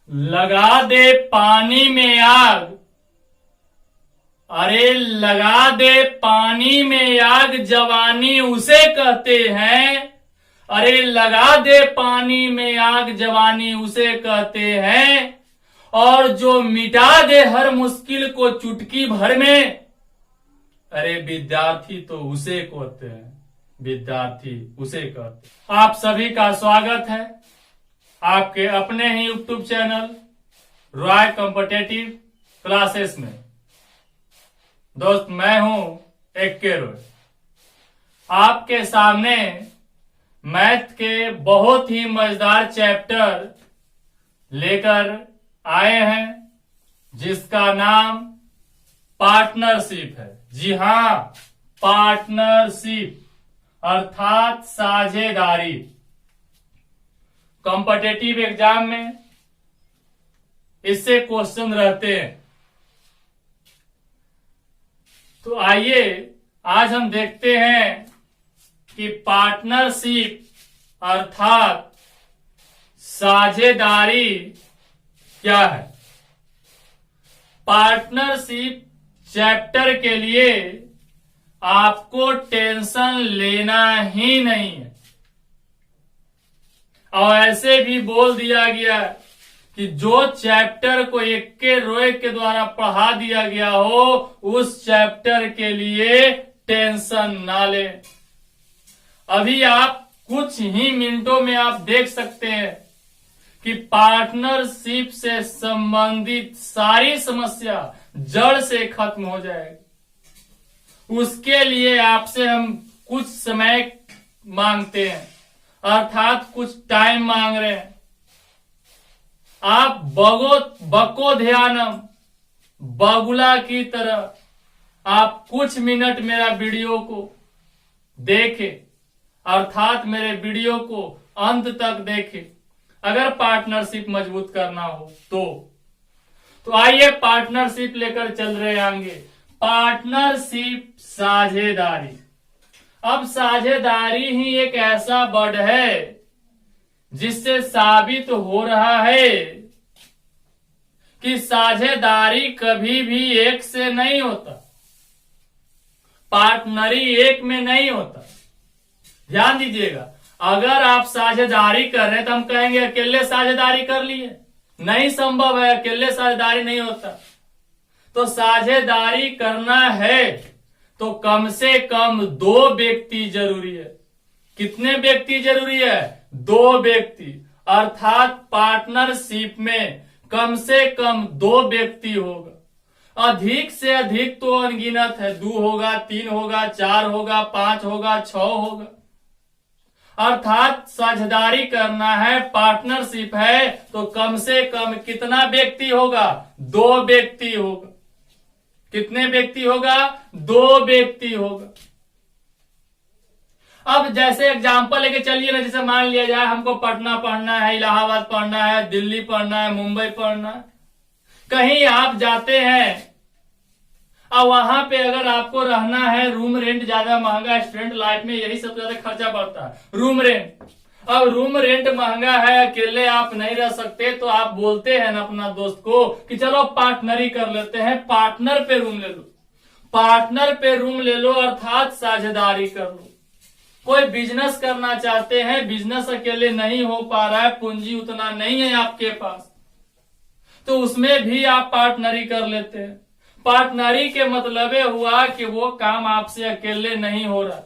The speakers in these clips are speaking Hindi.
लगा दे पानी में आग, अरे लगा दे पानी में आग, जवानी उसे कहते हैं। अरे लगा दे पानी में आग, जवानी उसे कहते हैं। और जो मिटा दे हर मुश्किल को चुटकी भर में, अरे विद्यार्थी तो उसे कहते हैं, विद्यार्थी उसे कहते हैं। आप सभी का स्वागत है आपके अपने ही YouTube channel Roy competitive classes में। दोस्त मैं हूं एक्के रॉय, आपके सामने मैथ के बहुत ही मजेदार चैप्टर लेकर आए हैं जिसका नाम पार्टनरशिप है। जी हां, पार्टनरशिप अर्थात साझेदारी। कॉम्पिटिटिव एग्जाम में इससे क्वेश्चन रहते हैं। तो आइए आज हम देखते हैं कि पार्टनरशिप अर्थात साझेदारी क्या है। पार्टनरशिप चैप्टर के लिए आपको टेंशन लेना ही नहीं है। और ऐसे भी बोल दिया गया कि जो चैप्टर को एक्के रॉय के द्वारा पढ़ा दिया गया हो उस चैप्टर के लिए टेंशन ना ले। अभी आप कुछ ही मिनटों में आप देख सकते हैं कि पार्टनरशिप से संबंधित सारी समस्या जड़ से खत्म हो जाएगी। उसके लिए आपसे हम कुछ समय मांगते हैं, अर्थात कुछ टाइम मांग रहे हैं। आप बको ध्यानम बगुला की तरह आप कुछ मिनट मेरा वीडियो को देखें, अर्थात मेरे वीडियो को अंत तक देखें अगर पार्टनरशिप मजबूत करना हो तो आइए पार्टनरशिप लेकर चल रहे आगे। पार्टनरशिप साझेदारी। अब साझेदारी ही एक ऐसा वर्ड है जिससे साबित हो रहा है कि साझेदारी कभी भी एक से नहीं होता, पार्टनरी एक में नहीं होता। ध्यान दीजिएगा, अगर आप साझेदारी कर रहे हैं तो हम कहेंगे अकेले साझेदारी कर लिए, नहीं संभव है, अकेले साझेदारी नहीं होता। तो साझेदारी करना है तो कम से कम 2 व्यक्ति जरूरी है। कितने व्यक्ति जरूरी है? 2 व्यक्ति, अर्थात पार्टनरशिप में कम से कम 2 व्यक्ति होगा। अधिक से अधिक तो अनगिनत है, 2 होगा, 3 होगा, 4 होगा, 5 होगा, 6 होगा। अर्थात साझेदारी करना है, पार्टनरशिप है तो कम से कम कितना व्यक्ति होगा? 2 व्यक्ति होगा। कितने व्यक्ति होगा? 2 व्यक्ति होगा। अब जैसे एग्जांपल लेके चलिए ना, जैसे मान लिया जाए हमको पटना पढ़ना है, इलाहाबाद पढ़ना है, दिल्ली पढ़ना है, मुंबई पढ़ना है। कहीं आप जाते हैं और वहां पे अगर आपको रहना है, रूम रेंट ज्यादा महंगा है, स्टूडेंट लाइफ में यही सबसे ज्यादा खर्चा पड़ता है, रूम रेंट। अब रूम रेंट महंगा है, अकेले आप नहीं रह सकते, तो आप बोलते हैं ना अपना दोस्त को कि चलो पार्टनरी कर लेते हैं, पार्टनर पे रूम ले लो। पार्टनर पे रूम ले लो अर्थात साझेदारी कर लो। कोई बिजनेस करना चाहते हैं, बिजनेस अकेले नहीं हो पा रहा है, पूंजी उतना नहीं है आपके पास, तो उसमें भी आप पार्टनरी कर लेते हैं। पार्टनरी के मतलब हुआ कि वो काम आपसे अकेले नहीं हो रहा,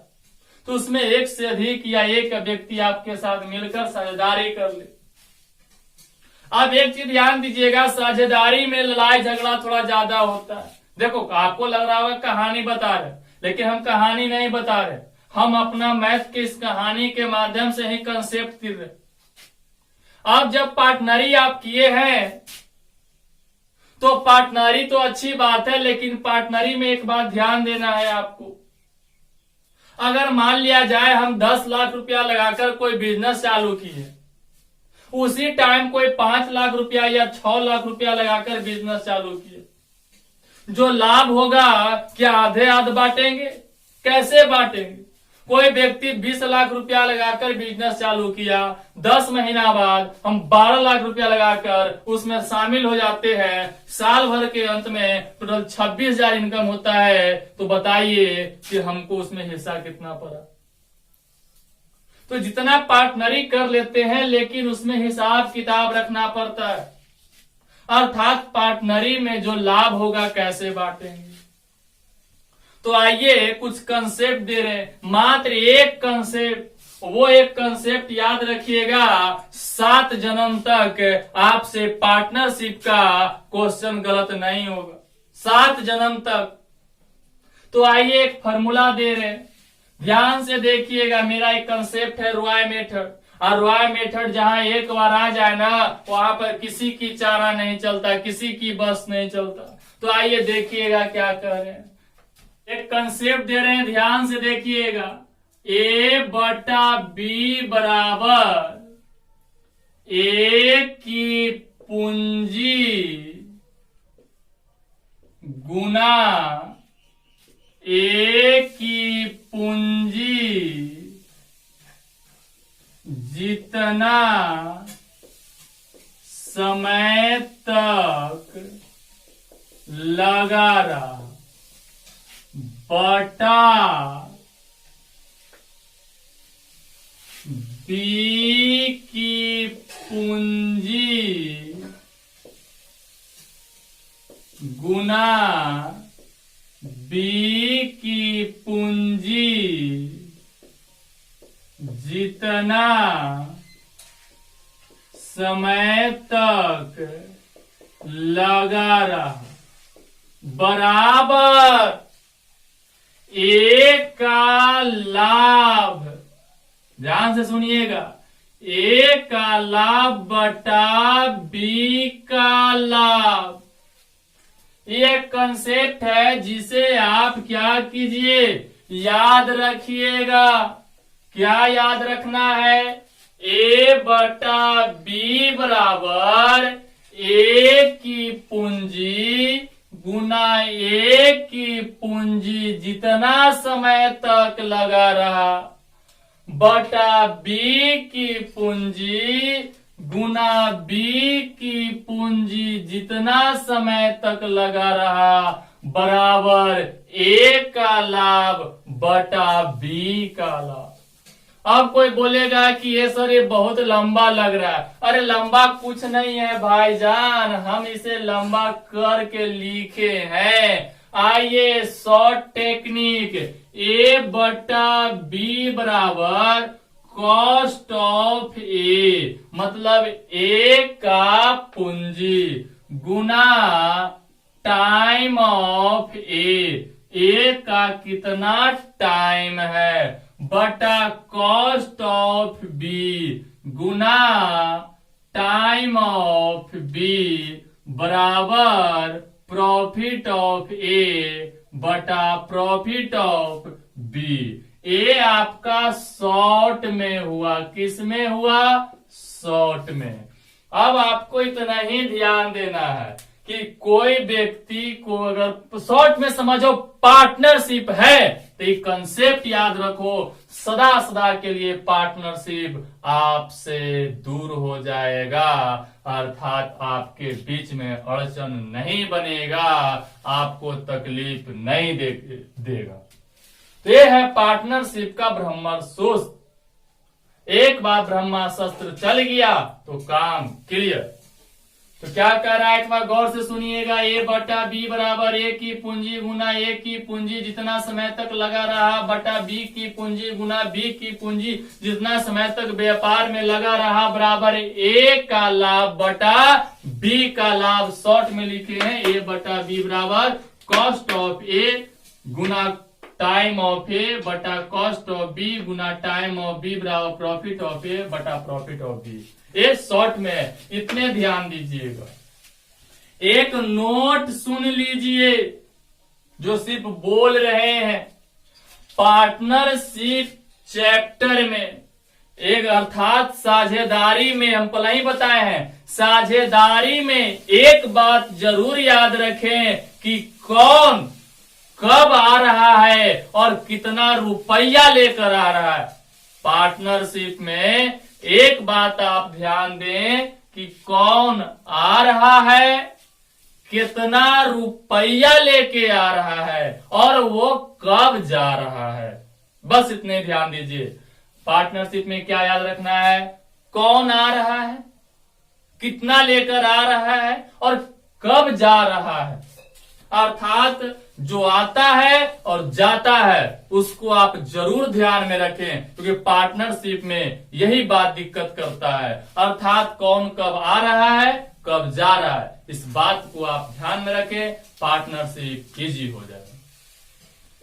तो उसमें एक से अधिक या एक व्यक्ति आपके साथ मिलकर साझेदारी कर ले। अब एक चीज ध्यान दीजिएगा, साझेदारी में लड़ाई झगड़ा थोड़ा ज्यादा होता है। देखो आपको लग रहा होगा कहानी बता रहे, लेकिन हम कहानी नहीं बता रहे, हम अपना मैथ की इस कहानी के माध्यम से ही कंसेप्ट कर रहे। अब जब पार्टनरी आप किए हैं तो पार्टनरी तो अच्छी बात है, लेकिन पार्टनरी में एक बात ध्यान देना है आपको। अगर मान लिया जाए हम 10 लाख रुपया लगाकर कोई बिजनेस चालू किए, उसी टाइम कोई 5 लाख रुपया या 6 लाख रुपया लगाकर बिजनेस चालू किए, जो लाभ होगा क्या आधे आध बांटेंगे? कैसे बांटेंगे? कोई व्यक्ति 20 लाख रुपया लगाकर बिजनेस चालू किया, 10 महीना बाद हम 12 लाख रुपया लगाकर उसमें शामिल हो जाते हैं, साल भर के अंत में टोटल 26,000 इनकम होता है, तो बताइए कि हमको उसमें हिस्सा कितना पड़ा। तो जितना पार्टनरी कर लेते हैं लेकिन उसमें हिसाब किताब रखना पड़ता है, अर्थात पार्टनरी में जो लाभ होगा कैसे बांटेंगे। तो आइए कुछ कंसेप्ट दे रहे हैं, मात्र एक कंसेप्ट, वो एक कंसेप्ट याद रखिएगा, 7 जन्म तक आपसे पार्टनरशिप का क्वेश्चन गलत नहीं होगा, 7 जन्म तक। तो आइए एक फॉर्मूला दे रहे हैं, ध्यान से देखिएगा। मेरा एक कंसेप्ट है रॉय मेथड, और रॉय मेथड जहां एक बार आ जाए ना, वहां पर किसी की चारा नहीं चलता, किसी की बस नहीं चलता। तो आइए देखिएगा क्या कह रहे हैं, एक कंसेप्ट दे रहे हैं, ध्यान से देखिएगा। A बटा B बराबर A की पूंजी गुना A की पूंजी जितना समय तक लगा रहा बटा B की पूंजी गुना B की पूंजी जितना समय तक लगा रहा बराबर A का लाभ, ध्यान से सुनिएगा, A का लाभ बटा B का लाभ। ये कंसेप्ट है जिसे आप क्या कीजिए, याद रखिएगा। क्या याद रखना है, A बटा B बराबर A की पूंजी गुना A की पूंजी जितना समय तक लगा रहा बटा B की पूंजी गुना B की पूंजी जितना समय तक लगा रहा बराबर A का लाभ बटा B का लाभ। अब कोई बोलेगा कि ये सर ये बहुत लंबा लग रहा है। अरे लंबा कुछ नहीं है भाईजान, हम इसे लंबा करके लिखे हैं। आइए शॉर्ट टेक्निक, A बटा B बराबर कॉस्ट ऑफ A, मतलब A का पूंजी गुना टाइम ऑफ A का कितना टाइम है बटा cost of B Guna time of B बराबर प्रॉफिट ऑफ A बटा प्रॉफिट ऑफ B। A आपका शॉर्ट में हुआ, किस में हुआ, शॉर्ट में। अब आपको इतना ही ध्यान देना है कि कोई व्यक्ति को अगर शॉर्ट में समझो पार्टनरशिप है तो ये कंसेप्ट याद रखो, सदा सदा के लिए पार्टनरशिप आपसे दूर हो जाएगा, अर्थात आपके बीच में अड़चन नहीं बनेगा, आपको तकलीफ नहीं देगा। तो ये है पार्टनरशिप का ब्रह्मास्त्र। एक बार ब्रह्मास्त्र चल गया तो काम क्लियर। तो क्या कह रहा है, एक बार गौर से सुनिएगा। A बटा B बराबर A की पूंजी गुना A की पूंजी जितना समय तक लगा रहा बटा B की पूंजी गुना B की पूंजी जितना समय तक व्यापार में लगा रहा बराबर A का लाभ बटा B का लाभ। शॉर्ट में लिखे हैं A बटा B बराबर cost of A Guna time of A बटा cost of B Guna time of B बराबर प्रॉफिट ऑफ A बटा प्रॉफिट ऑफ B। ये शॉर्ट में, इतने ध्यान दीजिएगा। एक नोट सुन लीजिए जो सिर्फ बोल रहे हैं। पार्टनरशिप चैप्टर में एक अर्थात साझेदारी में हम पहले ही बताए हैं, साझेदारी में एक बात जरूर याद रखें कि कौन कब आ रहा है और कितना रुपया लेकर आ रहा है। पार्टनरशिप में एक बात आप ध्यान दें कि कौन आ रहा है, कितना रुपया लेके आ रहा है और वो कब जा रहा है। बस इतने ध्यान दीजिए। पार्टनरशिप में क्या याद रखना है, कौन आ रहा है, कितना लेकर आ रहा है और कब जा रहा है। अर्थात जो आता है और जाता है उसको आप जरूर ध्यान में रखें, क्योंकि पार्टनरशिप में यही बात दिक्कत करता है। अर्थात कौन कब आ रहा है, कब जा रहा है, इस बात को आप ध्यान में रखें, पार्टनरशिप इजी हो जाएगा।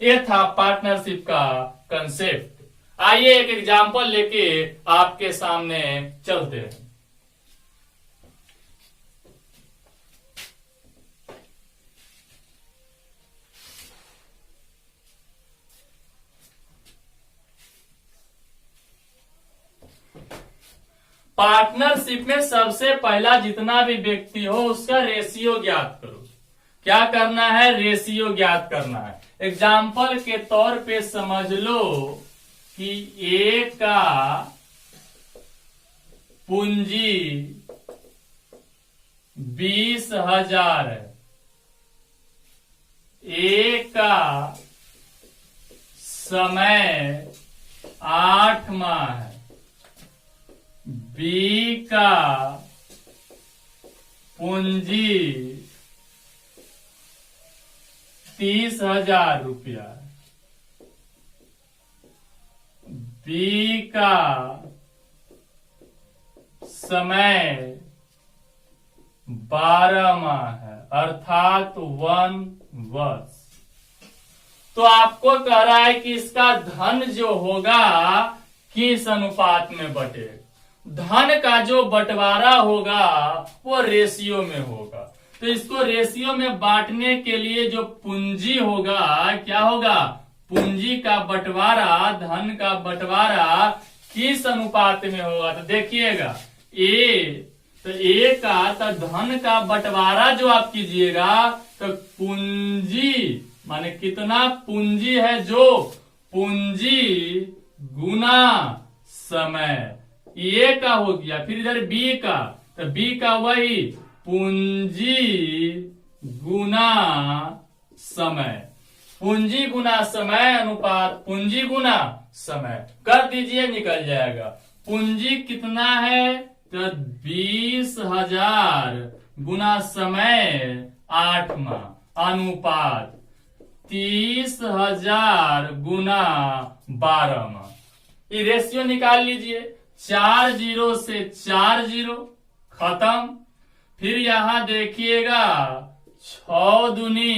ये था पार्टनरशिप का कंसेप्ट। आइए एक एग्जाम्पल लेके आपके सामने चलते हैं। पार्टनरशिप में सबसे पहला जितना भी व्यक्ति हो उसका रेशियो ज्ञात करो। क्या करना है, रेशियो ज्ञात करना है। एग्जाम्पल के तौर पे समझ लो कि ए का पूंजी 20,000 है, ए का समय 8 माह है, बी का पूंजी 30,000 रुपया, बी का समय 12 माह है, अर्थात 1 वर्ष। तो आपको कह रहा है कि इसका धन जो होगा किस अनुपात में बटेगा। धन का जो बंटवारा होगा वो रेशियो में होगा। तो इसको रेशियो में बांटने के लिए जो पूंजी होगा, क्या होगा, पूंजी का बंटवारा, धन का बंटवारा किस अनुपात में होगा। तो देखिएगा ए का तो धन का बंटवारा जो आप कीजिएगा तो पूंजी माने कितना पूंजी है, जो पूंजी गुना समय, ए का हो गया। फिर इधर बी का, तो बी का वही पूंजी गुना समय, पूंजी गुना समय अनुपात पूंजी गुना समय कर दीजिए, निकल जाएगा। पूंजी कितना है, तो 20,000 गुना समय 8 माह अनुपात 30,000 गुना 12 माह। ये रेशियो निकाल लीजिए। 4 जीरो से 4 जीरो खत्म। फिर यहां देखिएगा 6 दूनी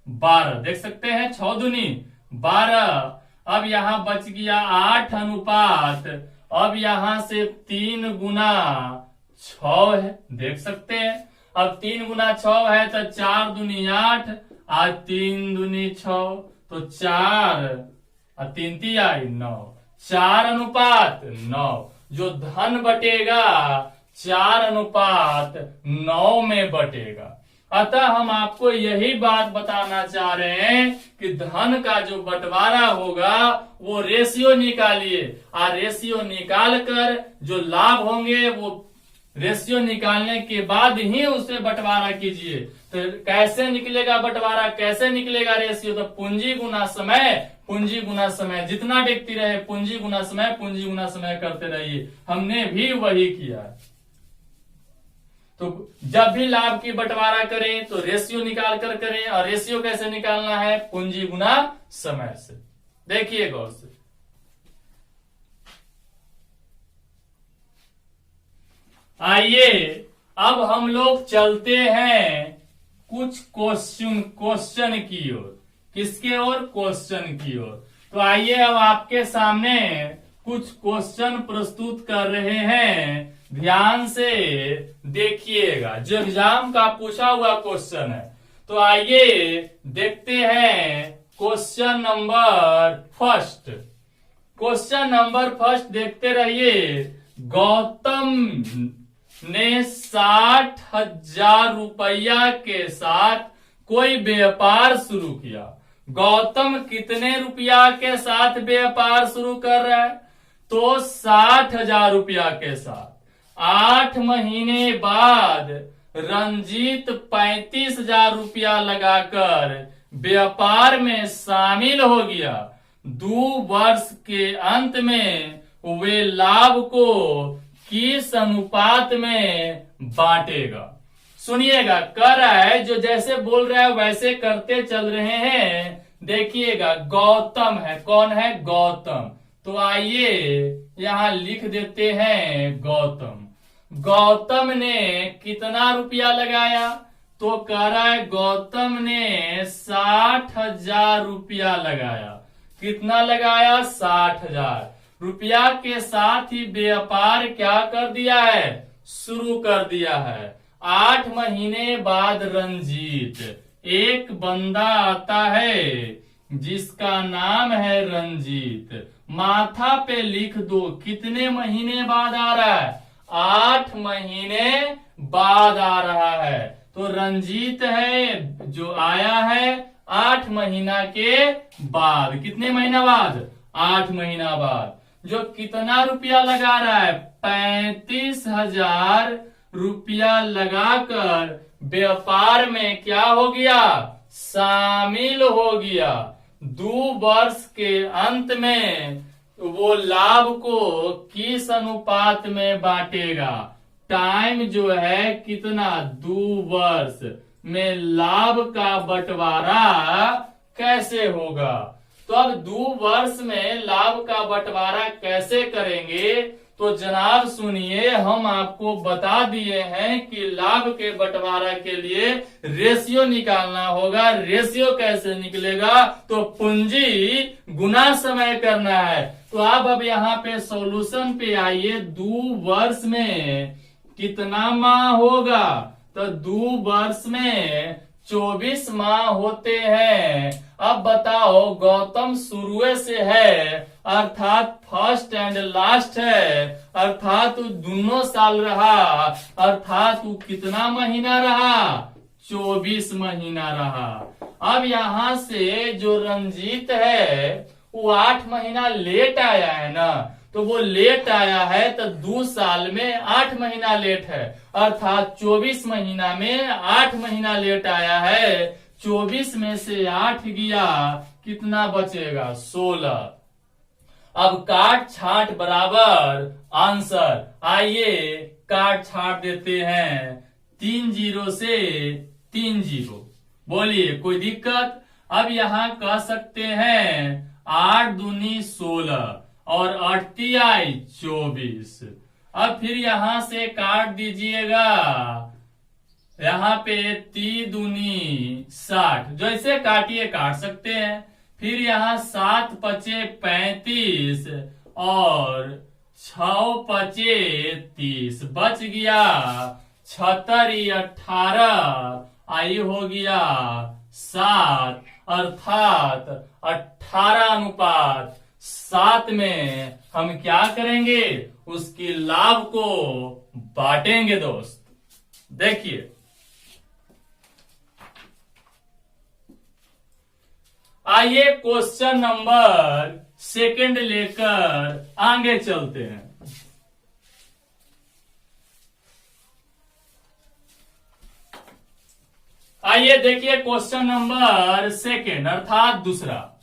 12, देख सकते हैं 6 दूनी 12। अब यहां बच गया 8 अनुपात, अब यहां से 3 गुना 6 है, देख सकते हैं। अब 3 गुना 6 है तो 4 दूनी 8, आज 3 दूनी 6, तो 4 और 3 तिया 9, 4 अनुपात 9। जो धन बटेगा 4 अनुपात 9 में बटेगा। अतः हम आपको यही बात बताना चाह रहे हैं कि धन का जो बंटवारा होगा वो रेशियो निकालिए, और रेशियो निकाल कर जो लाभ होंगे वो रेशियो निकालने के बाद ही उसे बंटवारा कीजिए। तो कैसे निकलेगा बंटवारा, कैसे निकलेगा रेशियो, तो पूंजी गुना समय, पूंजी गुना समय, जितना व्यक्ति रहे पूंजी गुना समय, पूंजी गुना समय करते रहिए। हमने भी वही किया। तो जब भी लाभ की बंटवारा करें तो रेशियो निकाल कर करें, और रेशियो कैसे निकालना है, पूंजी गुना समय से। देखिए गौर से। आइए अब हम लोग चलते हैं कुछ क्वेश्चन की ओर। किसके ओर, क्वेश्चन की ओर। तो आइए अब आपके सामने कुछ क्वेश्चन प्रस्तुत कर रहे हैं, ध्यान से देखिएगा, जो एग्जाम का पूछा हुआ क्वेश्चन है। तो आइए देखते हैं question number first. Question number first देखते रहिए। गौतम ने 60,000 रुपया के साथ कोई व्यापार शुरू किया। गौतम कितने रुपया के साथ व्यापार शुरू कर रहा है? तो 60,000 रुपया के साथ। 8 महीने बाद रंजीत 35,000 रुपया लगाकर व्यापार में शामिल हो गया। 2 वर्ष के अंत में वे लाभ को किस अनुपात में बांटेगा? सुनिएगा, कह रहा है जो जैसे बोल रहा है वैसे करते चल रहे हैं। देखिएगा, गौतम है, कौन है? गौतम। तो आइए यहां लिख देते हैं गौतम। गौतम ने कितना रुपया लगाया? तो कह रहा है गौतम ने 60,000 रुपया लगाया। कितना लगाया? 60,000 रुपया के साथ ही व्यापार क्या कर दिया है? शुरू कर दिया है। 8 महीने बाद रंजीत, एक बंदा आता है जिसका नाम है रंजीत। माथा पे लिख दो, कितने महीने बाद आ रहा है? 8 महीने बाद आ रहा है। तो रंजीत है जो आया है 8 महीना के बाद। कितने महीना बाद? 8 महीना बाद। जो कितना रुपया लगा रहा है? 35,000 रुपया लगाकर व्यापार में क्या हो गया? शामिल हो गया। 2 वर्ष के अंत में वो लाभ को किस अनुपात में बांटेगा? टाइम जो है कितना? 2 वर्ष में लाभ का बंटवारा कैसे होगा? तो अब 2 वर्ष में लाभ का बंटवारा कैसे करेंगे? तो जनाब सुनिए, हम आपको बता दिए हैं कि लाभ के बंटवारा के लिए रेशियो निकालना होगा। रेशियो कैसे निकलेगा? तो पूंजी गुना समय करना है। तो आप अब यहाँ पे सॉल्यूशन पे आइए। 2 वर्ष में कितना माह होगा? तो 2 वर्ष में 24 माह होते हैं। अब बताओ, गौतम शुरू से है, अर्थात फर्स्ट एंड लास्ट है, अर्थात वो दोनों साल रहा, अर्थात वो कितना महीना रहा? 24 महीना रहा। अब यहां से जो रंजीत है वो 8 महीना लेट आया है ना, तो वो लेट आया है तो 2 साल में 8 महीना लेट है, अर्थात 24 महीना में 8 महीना लेट आया है। 24 में से 8 गया, कितना बचेगा? 16। अब काट छाट बराबर आंसर। आइए काट छाट देते हैं। 3 0 से 3 0। बोलिए, कोई दिक्कत? अब यहाँ कह सकते हैं 8 दूनी 16 और 8 आई 24। अब फिर यहां से काट दीजिएगा। यहाँ पे 3 दूनी 60, जैसे काटिए काट सकते हैं। फिर यहाँ 7 पचे 35 और 6 पचे 30, बच गया 76 18, आई हो गया 7, अर्थात 18:7 में हम क्या करेंगे? उसकी लाभ को बांटेंगे दोस्त। देखिए, आइए क्वेश्चन नंबर 2 लेकर आगे चलते हैं। आइए देखिए क्वेश्चन नंबर 2 अर्थात दूसरा।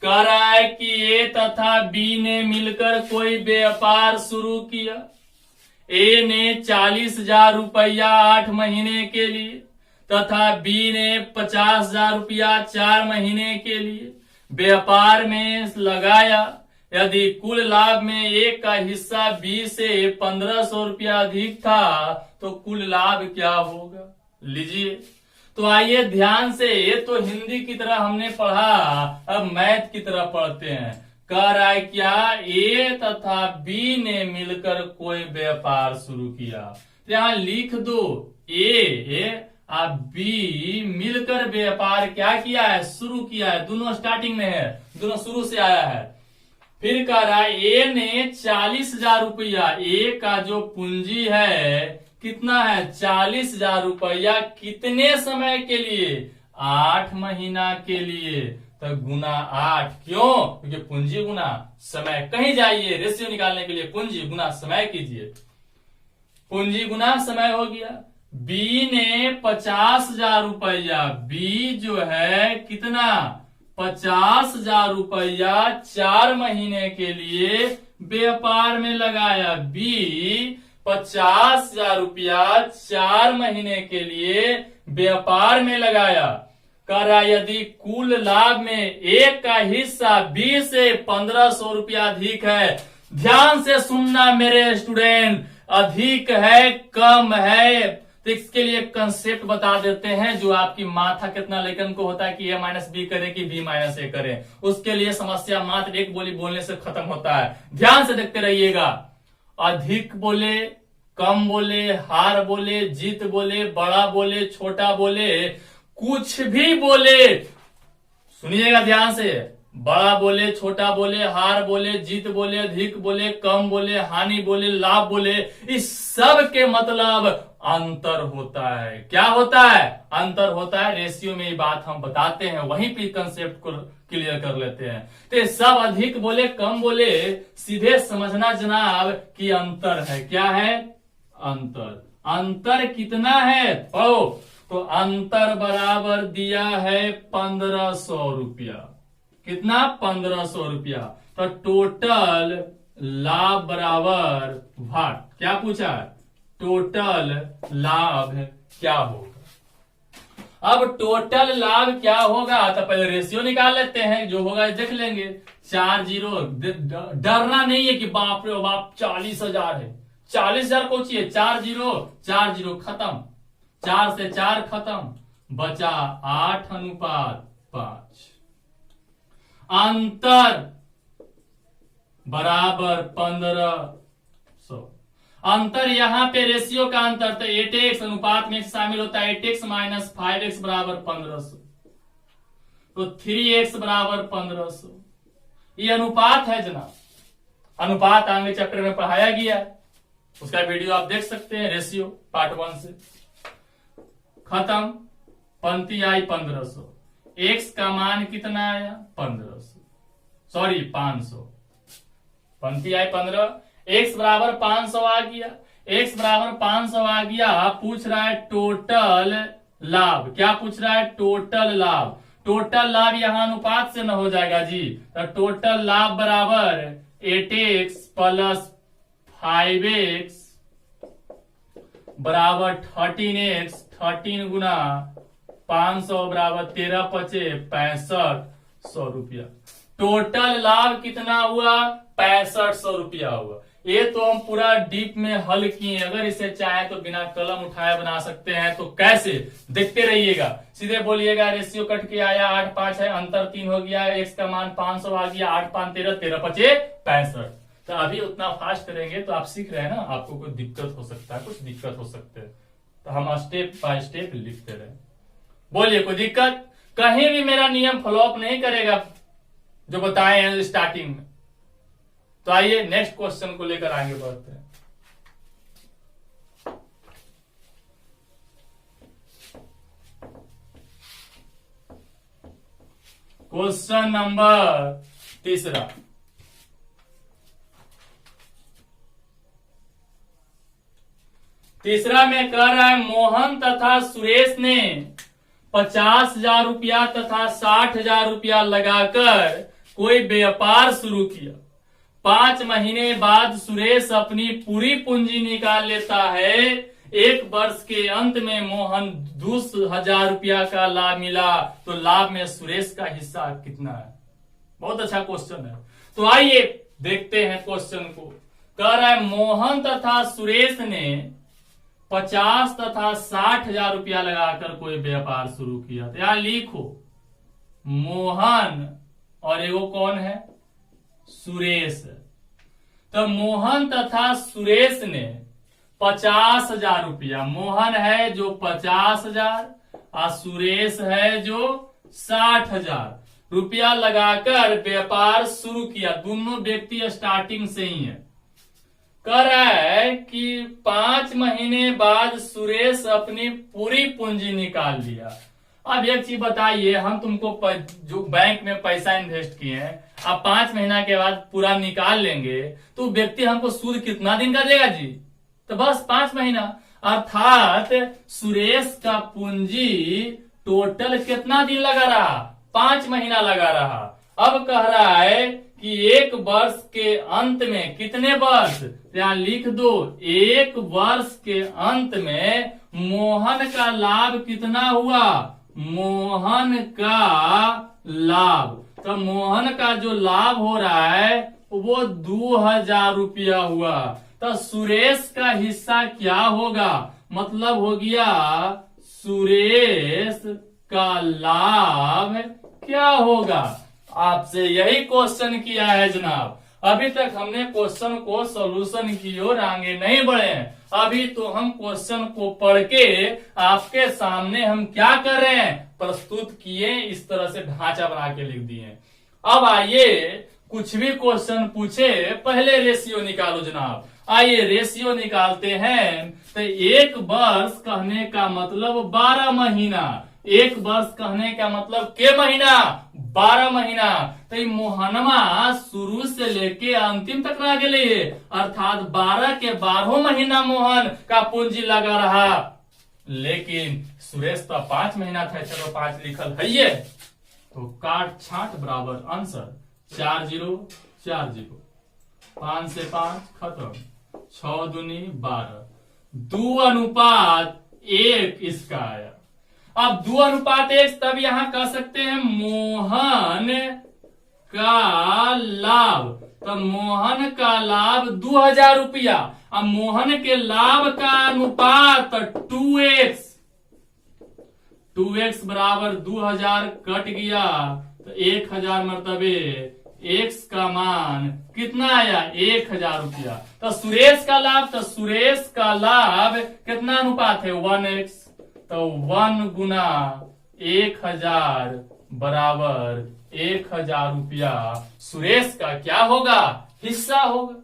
कह रहा है कि ए तथा बी ने मिलकर कोई व्यापार शुरू किया। ए ने 40,000 रुपया 8 महीने के लिए तथा बी ने 50,000 रुपया 4 महीने के लिए व्यापार में लगाया। यदि कुल लाभ में ए का हिस्सा बी से 1,500 रुपया अधिक था तो कुल लाभ क्या होगा? लीजिए, तो आइए ध्यान से, ये तो हिंदी की तरह हमने पढ़ा, अब मैथ की तरह पढ़ते हैं। कह रहा है क्या? ए तथा बी ने मिलकर कोई व्यापार शुरू किया। तो यहां लिख दो ए और बी मिलकर व्यापार क्या किया है? शुरू किया है। दोनों स्टार्टिंग में है, दोनों शुरू से आया है। फिर कह रहा है ए ने 40,000 रुपया, ए का जो पूंजी है कितना है? 40,000 रुपया। कितने समय के लिए? 8 महीना के लिए, तो गुना 8। क्यों? क्योंकि पूंजी गुना समय। कहीं जाइए रेशियो निकालने के लिए पूंजी गुना समय कीजिए। पूंजी गुना समय हो गया। बी ने 50,000 रुपया, बी जो है कितना 50,000 रुपया 4 महीने के लिए व्यापार में लगाया। बी 50,000 रुपया 4 महीने के लिए व्यापार में लगाया। कह रहा यदि कुल लाभ में एक का हिस्सा बी से 1500 रुपया अधिक है। ध्यान से सुनना मेरे स्टूडेंट, अधिक है कम है, तो इसके लिए कंसेप्ट बता देते हैं जो आपकी माथा कितना लेकिन को होता है कि ए माइनस बी करें कि बी माइनस ए करें। उसके लिए समस्या मात्र एक बोली बोलने से खत्म होता है। ध्यान से देखते रहिएगा। अधिक बोले, कम बोले, हार बोले, जीत बोले, बड़ा बोले, छोटा बोले, कुछ भी बोले, सुनिएगा ध्यान से। बड़ा बोले, छोटा बोले, हार बोले, जीत बोले, अधिक बोले, कम बोले, हानि बोले, लाभ बोले, इस सब के मतलब अंतर होता है। क्या होता है? अंतर होता है। रेशियो में ये बात हम बताते हैं, वहीं पे कंसेप्ट को क्लियर कर लेते हैं। तो सब अधिक बोले, कम बोले, सीधे समझना जनाब कि अंतर है। क्या है? अंतर। अंतर कितना है? पढ़ो। तो अंतर बराबर दिया है 1500 रुपया। कितना? 1500 रुपया। तो टोटल लाभ बराबर व्हाट? क्या पूछा? टोटल लाभ क्या होगा? अब टोटल लाभ क्या होगा तो पहले रेशियो निकाल लेते हैं, जो होगा देख लेंगे। 4 जीरो, डरना नहीं है कि बाप रे बाप 40,000 है। 40,000 को चाहिए। 4 जीरो, 4 जीरो खत्म, 4 से 4 खत्म, बचा 8:5। अंतर बराबर 1500। अंतर यहां पे रेशियो का अंतर, तो 8x अनुपात में शामिल होता है। 8x माइनस 5x बराबर 1500, तो 3x बराबर 1500। ये अनुपात है जनाब। अनुपात आगे चैप्टर में पढ़ाया गया है, उसका वीडियो आप देख सकते हैं। रेशियो पार्ट 1 से खत्म। पंक्ति आई 1500। x का मान कितना आया? 1500, सॉरी 500। पंक्ति आई 15, x बराबर 500 आ गया। x बराबर 500 आ गया। पूछ रहा है टोटल लाभ। क्या पूछ रहा है? टोटल लाभ। टोटल लाभ यहां अनुपात से न हो जाएगा जी, तो टोटल लाभ बराबर 8x प्लस 5x बराबर 13x। 13 गुना 500 बराबर 13 पचे 6500 रुपया। टोटल लाभ कितना हुआ? 6500 रुपया हुआ। ये तो हम पूरा डीप में हल किए। अगर इसे चाहे तो बिना कलम उठाए बना सकते हैं। तो कैसे? देखते रहिएगा। सीधे बोलिएगा रेशियो कट के आया 8:5 है, अंतर 3 हो गया, x का मान 500 आ गया, 8×5 13, 13 पचे 65। तो अभी उतना फास्ट करेंगे तो आप सीख रहे हैं ना, आपको कोई दिक्कत हो सकता है, कुछ दिक्कत हो सकते हैं, तो हम स्टेप बाय स्टेप लिखते रहे। बोलिए कोई दिक्कत? कहीं भी मेरा नियम फॉलोअप नहीं करेगा जो बताए हैं स्टार्टिंग में। तो आइए नेक्स्ट क्वेश्चन को लेकर आगे बढ़ते हैं। Question number 3। तीसरा में कह रहा है मोहन तथा सुरेश ने 50,000 रुपया तथा 60,000 रुपया लगाकर कोई व्यापार शुरू किया। 5 महीने बाद सुरेश अपनी पूरी पूंजी निकाल लेता है। 1 वर्ष के अंत में मोहन 20,000 रुपया का लाभ मिला, तो लाभ में सुरेश का हिस्सा कितना है? बहुत अच्छा क्वेश्चन है। तो आइए देखते हैं क्वेश्चन को। कह रहा है मोहन तथा सुरेश ने 50 तथा 60,000 रुपया लगाकर कोई व्यापार शुरू किया। तो यहां लिखो मोहन और एगो कौन है? सुरेश। तो मोहन तथा सुरेश ने 50,000 रुपया, मोहन है जो 50,000 और सुरेश है जो 60,000 रुपया लगाकर व्यापार शुरू किया। दोनों व्यक्ति स्टार्टिंग से ही है। कह रहा है कि 5 महीने बाद सुरेश अपनी पूरी पूंजी निकाल लिया। अब एक चीज बताइए, हम तुमको जो बैंक में पैसा इन्वेस्ट किए हैं, अब 5 महीना के बाद पूरा निकाल लेंगे, तो व्यक्ति हमको सूद कितना दिन का देगा जी? तो बस 5 महीना। अर्थात सुरेश का पूंजी टोटल कितना दिन लगा रहा? 5 महीना लगा रहा। अब कह रहा है कि 1 वर्ष के अंत में, कितने वर्ष? यहां लिख दो, 1 वर्ष के अंत में मोहन का लाभ कितना हुआ? मोहन का लाभ, तो मोहन का जो लाभ हो रहा है वो 2000 रुपया हुआ। तो सुरेश का हिस्सा क्या होगा? मतलब हो गया सुरेश का लाभ क्या होगा? आपसे यही क्वेश्चन किया है जनाब। अभी तक हमने क्वेश्चन को सॉल्यूशन की ओर आगे नहीं बढ़े हैं। अभी तो हम क्वेश्चन को पढ़ के आपके सामने हम क्या कर रहे हैं? प्रस्तुत किए, इस तरह से ढांचा बना के लिख दिए। अब आइए, कुछ भी क्वेश्चन पूछे पहले रेशियो निकालो जनाब। आइए रेशियो निकालते हैं। तो 1 वर्ष कहने का मतलब 12 महीना, 1 वर्ष कहने का मतलब के महीना? 12 महीना। तो मोहनमा शुरू से लेके अंतिम तक रह गए, अर्थात 12 के 12 महीना मोहन का पूंजी लगा रहा। लेकिन सुरेश तो 5 महीना था, चलो 5 लिखल है ये, तो काट छाट बराबर आंसर 4 0 4 0, 5 से 5 खत्म, 6 दूनी 12, 2:1 इसका आया। अब 2:1 तब यहां कह सकते हैं मोहन का लाभ, तो मोहन का लाभ 2000 रुपया। अब मोहन के लाभ का अनुपात 2x बराबर 2000 कट गया, तो 1000 मरतबे x का मान कितना आया? 1000 रुपया। तो सुरेश का लाभ, तो सुरेश का लाभ कितना अनुपात है? 1x, तो 1 गुना 1000 बराबर 1000 रुपया सुरेश का क्या होगा? हिस्सा होगा।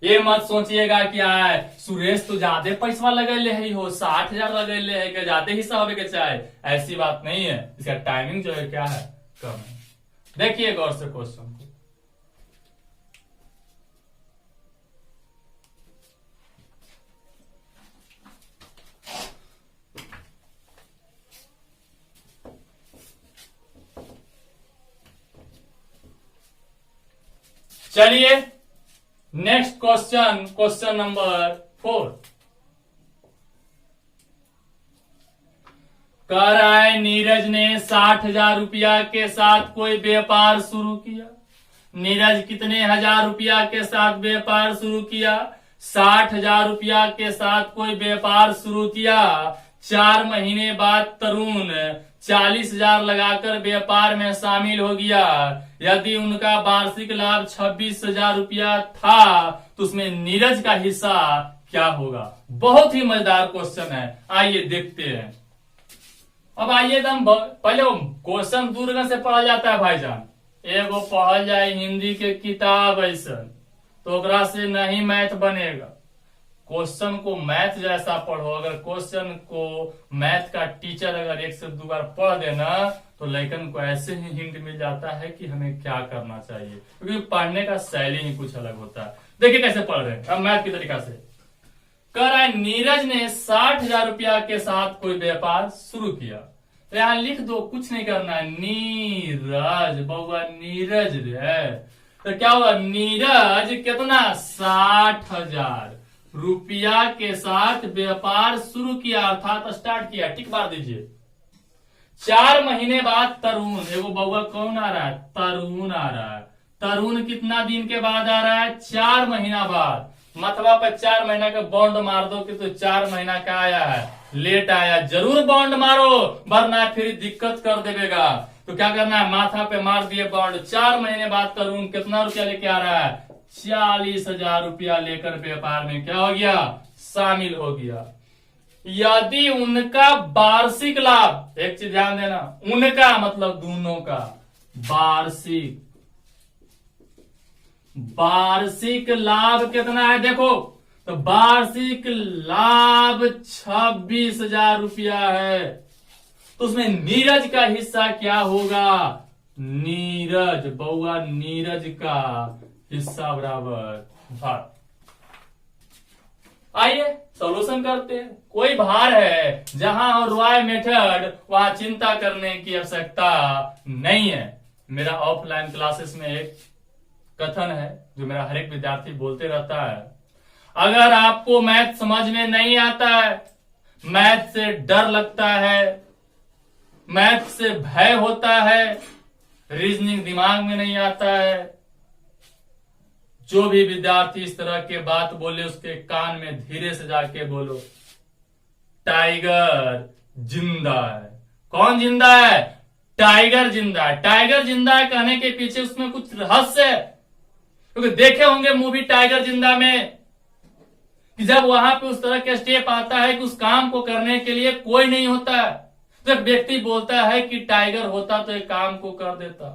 ये मत सोचिएगा कि सुरेश तो ज्यादा पैसा लगेले है, हो 60,000 लगेले है, कि ज्यादा हिस्सा होवे के चाहे, ऐसी बात नहीं है। इसका टाइमिंग जो है क्या है? कम है। देखिए गौर से क्वेश्चन को। चलिए नेक्स्ट क्वेश्चन, क्वेश्चन नंबर 4 कह रहा है नीरज ने 60,000 रुपया के साथ कोई व्यापार शुरू किया। नीरज कितने हजार रुपया के साथ व्यापार शुरू किया? 60,000 रुपया के साथ कोई व्यापार शुरू किया। 4 महीने बाद तरुण 40,000 लगाकर व्यापार में शामिल हो गया। यदि उनका वार्षिक लाभ 26,000 रुपया था तो उसमें नीरज का हिस्सा क्या होगा? बहुत ही मजेदार क्वेश्चन है, आइए देखते हैं। अब आइए एकदम पहले क्वेश्चन दूर से पढ़ा जाता है भाईजान, एगो पढ़ल जाए हिंदी के किताब ऐसा, तो ओकरा से नहीं मैथ बनेगा। क्वेश्चन को मैथ जैसा पढ़ो। अगर क्वेश्चन को मैथ का टीचर अगर 1 से 2 बार पढ़ देना तो लड़कन को ऐसे ही हिंट मिल जाता है कि हमें क्या करना चाहिए, क्योंकि पढ़ने का शैली ही कुछ अलग होता है। देखिए कैसे पढ़ रहे हैं अब मैथ की तरीका से। कह रहा है नीरज ने 60,000 रुपया के साथ कोई व्यापार शुरू किया। तो यहां लिख दो, कुछ नहीं करना है, नीरज, बउआ नीरज है। तो क्या होगा? नीरज कितना? 60,000 रुपया के साथ व्यापार शुरू किया, अर्थात स्टार्ट किया। टिक मार दीजिए। 4 महीने बाद तरुण, एगो बउआ कौन आ रहा है? तरुण आ रहा है। तरुण कितना दिन के बाद आ रहा है? 4 महीना बाद। मतवा पर 4 महीना का बॉन्ड मार दो कि तो 4 महीना का आया है, लेट आया। जरूर बॉन्ड मारो, वरना फिर दिक्कत कर देगा। तो क्या करना है? माथा पे मार दिए बॉन्ड। 4 महीने बाद तरुण कितना रुपया लेके आ रहा है? 40,000 रुपया लेकर व्यापार में क्या हो गया? शामिल हो गया। यदि उनका वार्षिक लाभ, एक चीज ध्यान देना, उनका मतलब दोनों का, वार्षिक लाभ कितना है? देखो तो वार्षिक लाभ 26,000 रुपया है। तो उसमें नीरज का हिस्सा क्या होगा? नीरज बउआ नीरज का हिस्सा बराबर भार। आइए सॉल्यूशन करते हैं। कोई भार है जहां रॉय मेथड वहां चिंता करने की आवश्यकता नहीं है। मेरा ऑफलाइन क्लासेस में एक कथन है जो मेरा हर एक विद्यार्थी बोलते रहता है, अगर आपको मैथ समझ में नहीं आता है, मैथ से डर लगता है, मैथ से भय होता है, रीजनिंग दिमाग में नहीं आता है, जो भी विद्यार्थी इस तरह के बात बोले उसके कान में धीरे से जाके बोलो, टाइगर जिंदा है। कौन जिंदा है? टाइगर जिंदा है। टाइगर जिंदा है कहने के पीछे उसमें कुछ रहस्य है, क्योंकि देखे होंगे मूवी टाइगर जिंदा में कि जब वहां पे उस तरह के स्टेप आता है कि उस काम को करने के लिए कोई नहीं होता है, जब व्यक्ति बोलता है कि टाइगर होता तो एक काम को कर देता,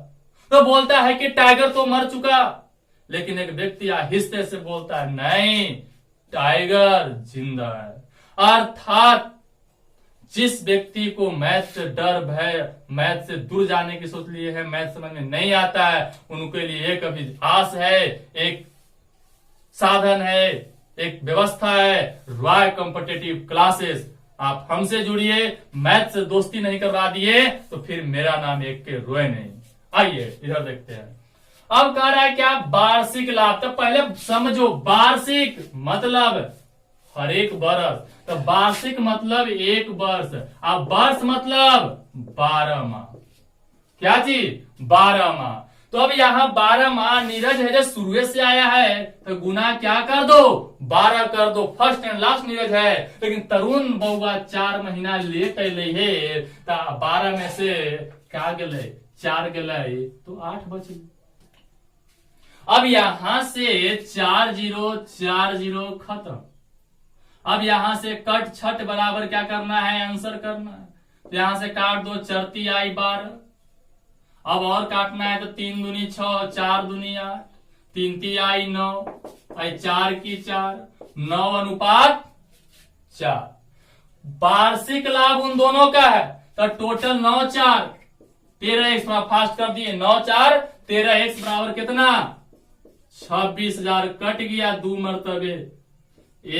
तो बोलता है कि टाइगर तो मर चुका, लेकिन एक व्यक्ति आहिस्ते से बोलता है नहीं, टाइगर जिंदा है। अर्थात जिस व्यक्ति को मैथ से डर भय, मैथ से दूर जाने की सोच लिए है, मैथ समझ में नहीं आता है, उनके लिए एक अभ्यास है, एक साधन है, एक व्यवस्था है, रॉय कॉम्पिटिटिव क्लासेस। आप हमसे जुड़िए, मैथ से दोस्ती नहीं करवा दिए तो फिर मेरा नाम एक के रोए नहीं। आइए इधर देखते हैं। अब कह रहा है क्या? वार्षिक लाभ। तो पहले समझो, वार्षिक मतलब हर एक वर्ष, तो वार्षिक मतलब एक वर्ष, अब वर्ष मतलब 12 माह। क्या चीज? 12 माह। तो अब यहाँ 12 माह नीरज है जो शुरू से आया है, तो गुना क्या कर दो? 12 कर दो। फर्स्ट एंड लास्ट नीरज है, लेकिन तरुण बउआ 4 महीना लेट अले है, तो 12 में से क्या गले? 4 गले तो 8 बचे। अब यहां से 4 0 4 0 खत्म। अब यहां से कट छठ बराबर क्या करना है? आंसर करना है। तो यहां से काट दो, चरती आई 12। अब और काटना है तो 3 दूनी 6, 4 दूनी 8, 3 ती आई 9, आई 4 की 4, 9 अनुपात 4। वार्षिक लाभ उन दोनों का है, तो टोटल 9 4 13x, फास्ट कर दिए, 9 4 13x बराबर कितना? 26,000। कट गया 2 मरतबे,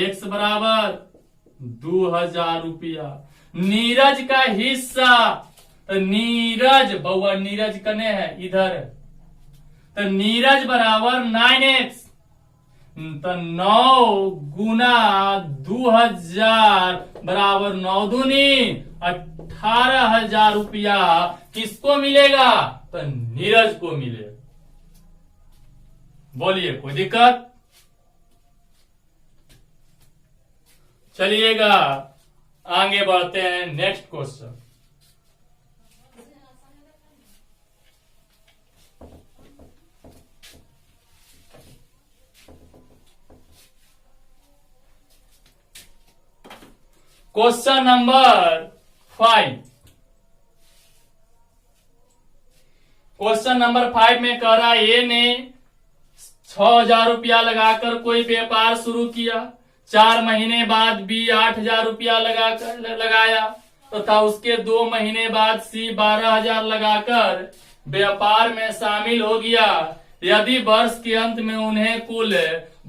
x बराबर 2,000 रुपया। नीरज का हिस्सा, तो नीरज बउआ नीरज कने है इधर, तो नीरज बराबर 9x, तो 9 गुना 2,000 बराबर 9 दूनी 18,000 रुपया किसको मिलेगा? तो नीरज को मिलेगा। बोलिए कोई दिक्कत? चलिएगा आगे बढ़ते हैं। Next question. Question number 5। Question number 5 में कह रहा है ए ने 6,000 रुपया लगाकर कोई व्यापार शुरू किया। 4 महीने बाद बी 8,000 रुपया लगाया तथा उसके 2 महीने बाद सी 12,000 लगाकर व्यापार में शामिल हो गया। यदि वर्ष के अंत में उन्हें कुल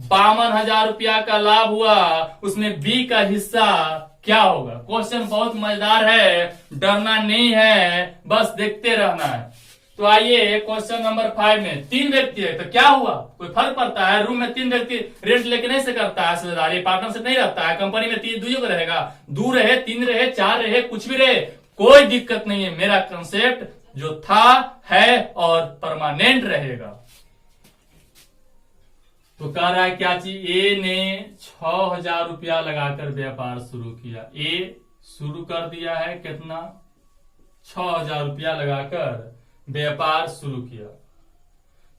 52,000 रुपया का लाभ हुआ, उसमें बी का हिस्सा क्या होगा? क्वेश्चन बहुत मजेदार है, डरना नहीं है, बस देखते रहना है। तो आइए क्वेश्चन नंबर 5 में 3 व्यक्ति है, तो क्या हुआ? कोई फर्क पड़ता है? रूम में 3 व्यक्ति रेंट लेके नहीं से करता है, साझेदारी पार्टनरशिप नहीं रहता है। कंपनी में 3 दुइयों का रहेगा, 2 रहे 3 रहे 4 रहे कुछ भी रहे, कोई दिक्कत नहीं है। मेरा कंसेप्ट जो था है और परमानेंट रहेगा। तो कह रहा है क्या चीज? ए ने 6,000 रुपया लगाकर व्यापार शुरू किया। ए शुरू कर दिया है कितना? 6,000 रुपया लगाकर व्यापार शुरू किया।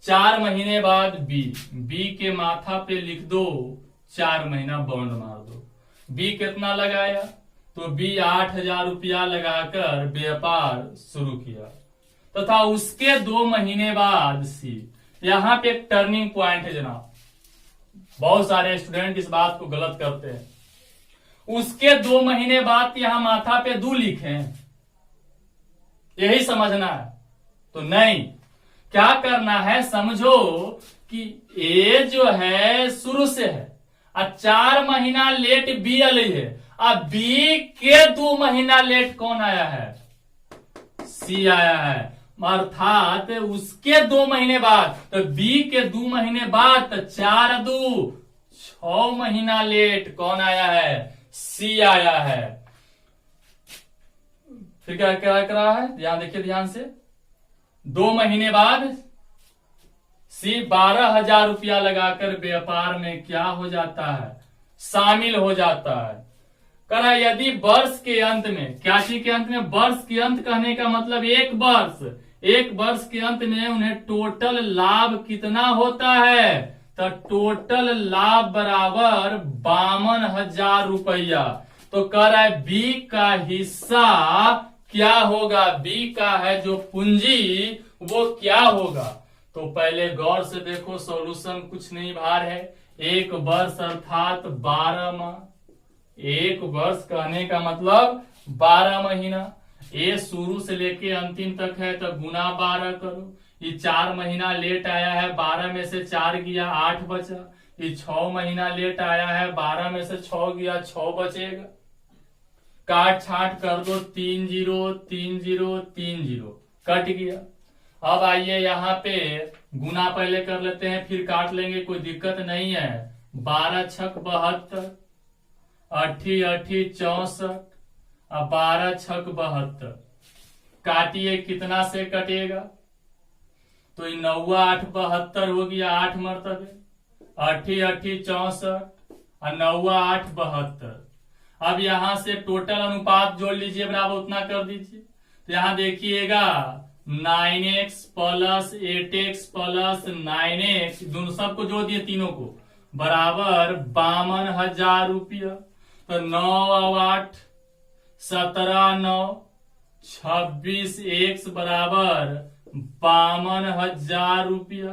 4 महीने बाद बी के माथा पे लिख दो 4 महीना बॉन्ड मार दो। बी कितना लगाया? तो बी 8,000 रुपया लगाकर व्यापार शुरू किया तथा उसके 2 महीने बाद सी। यहां पे एक टर्निंग पॉइंट है जनाब, बहुत सारे स्टूडेंट इस बात को गलत करते हैं। उसके 2 महीने बाद यहां माथा पे दू लिखे, यही समझना है। तो नहीं, क्या करना है, समझो कि ए जो है शुरू से है और 4 महीना लेट बी अली है। अब बी के 2 महीना लेट कौन आया है, सी आया है। अर्थात उसके 2 महीने बाद, तो बी के 2 महीने बाद, तो 4 2 6 महीना लेट कौन आया है, सी आया है। फिर क्या क्या कर रहा है, ध्यान देखिए ध्यान से। 2 महीने बाद सी 12,000 रुपया लगाकर व्यापार में क्या हो जाता है, शामिल हो जाता है। कह रहा है यदि वर्ष के अंत में, क्या चीज के अंत में, वर्ष के अंत कहने का मतलब एक वर्ष के अंत में उन्हें टोटल लाभ कितना होता है, तो टोटल लाभ बराबर 52,000 रुपया। तो कह रहा है बी का हिस्सा क्या होगा, बी का है जो पूंजी वो क्या होगा। तो पहले गौर से देखो, सॉल्यूशन कुछ नहीं भार है। 1 वर्ष अर्थात 12 माह, 1 वर्ष कहने का मतलब 12 महीना। ये शुरू से लेके अंतिम तक है तो गुना 12 करो। ये 4 महीना लेट आया है, 12 में से 4 गया 8 बचा। ये 6 महीना लेट आया है, 12 में से 6 गया 6 बचेगा। काट छाट कर दो, 3 0 3 0 3 0 कट गया। अब आइए यहाँ पे गुना पहले कर लेते हैं, फिर काट लेंगे, कोई दिक्कत नहीं है। 12 छक 72, 8 8 64 और 12 छक 72। काटिए, कितना से कटेगा, तो 9 8 72 हो गया 8 मरतबे, 8 8 64 और 9 8 72। अब यहां से टोटल अनुपात जोड़ लीजिए, बराबर उतना कर दीजिए। तो यहां देखिएगा 9x plus 8x plus 9x, दोनों सबको जोड़ दिए तीनों को, बराबर 52,000 रुपया। तो 9 और 8 17 9 26 x बराबर 52,000 रुपया।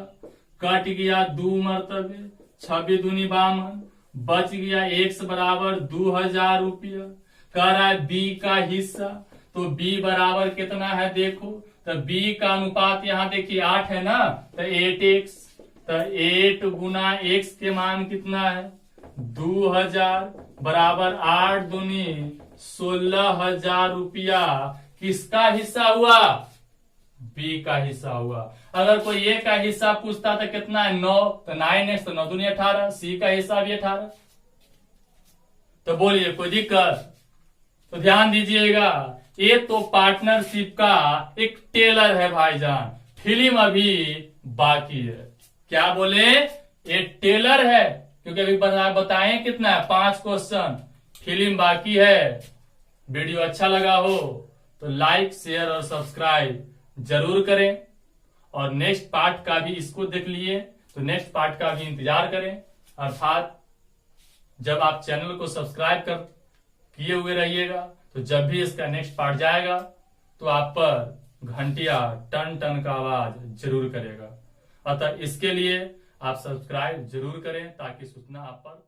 कट गया 2 मरतबे, 26 दूनी 52, बच गया x बराबर 2,000 रुपया। कह रहा है b का हिस्सा, तो b बराबर कितना है देखो, तो b का अनुपात यहाँ देखिए 8 है ना, तो 8x, तो 8 गुना x के मान कितना है 2,000 बराबर 8 दूनी 16,000 रुपया। किसका हिस्सा हुआ, बी का हिस्सा हुआ। अगर कोई ए का हिस्सा पूछता तो कितना है 9, तो 9x, तो 9 दूनी 18, सी का हिस्सा भी 18। तो बोलिए कोई दिक्कत, तो ध्यान दीजिएगा। ये तो पार्टनरशिप का एक टेलर है भाईजान, फिल्म अभी बाकी है। क्या बोले, ये टेलर है, क्योंकि अभी बताएं कितना है 5 क्वेश्चन, फिल्म बाकी है। वीडियो अच्छा लगा हो तो लाइक शेयर और सब्सक्राइब जरूर करें, और नेक्स्ट पार्ट का भी इसको देख लिए तो नेक्स्ट पार्ट का भी इंतजार करें। अर्थात जब आप चैनल को सब्सक्राइब कर किए हुए रहिएगा, तो जब भी इसका नेक्स्ट पार्ट जाएगा तो आप पर घंटिया टन टन का आवाज जरूर करेगा। अतः इसके लिए आप सब्सक्राइब जरूर करें ताकि सूचना आप पर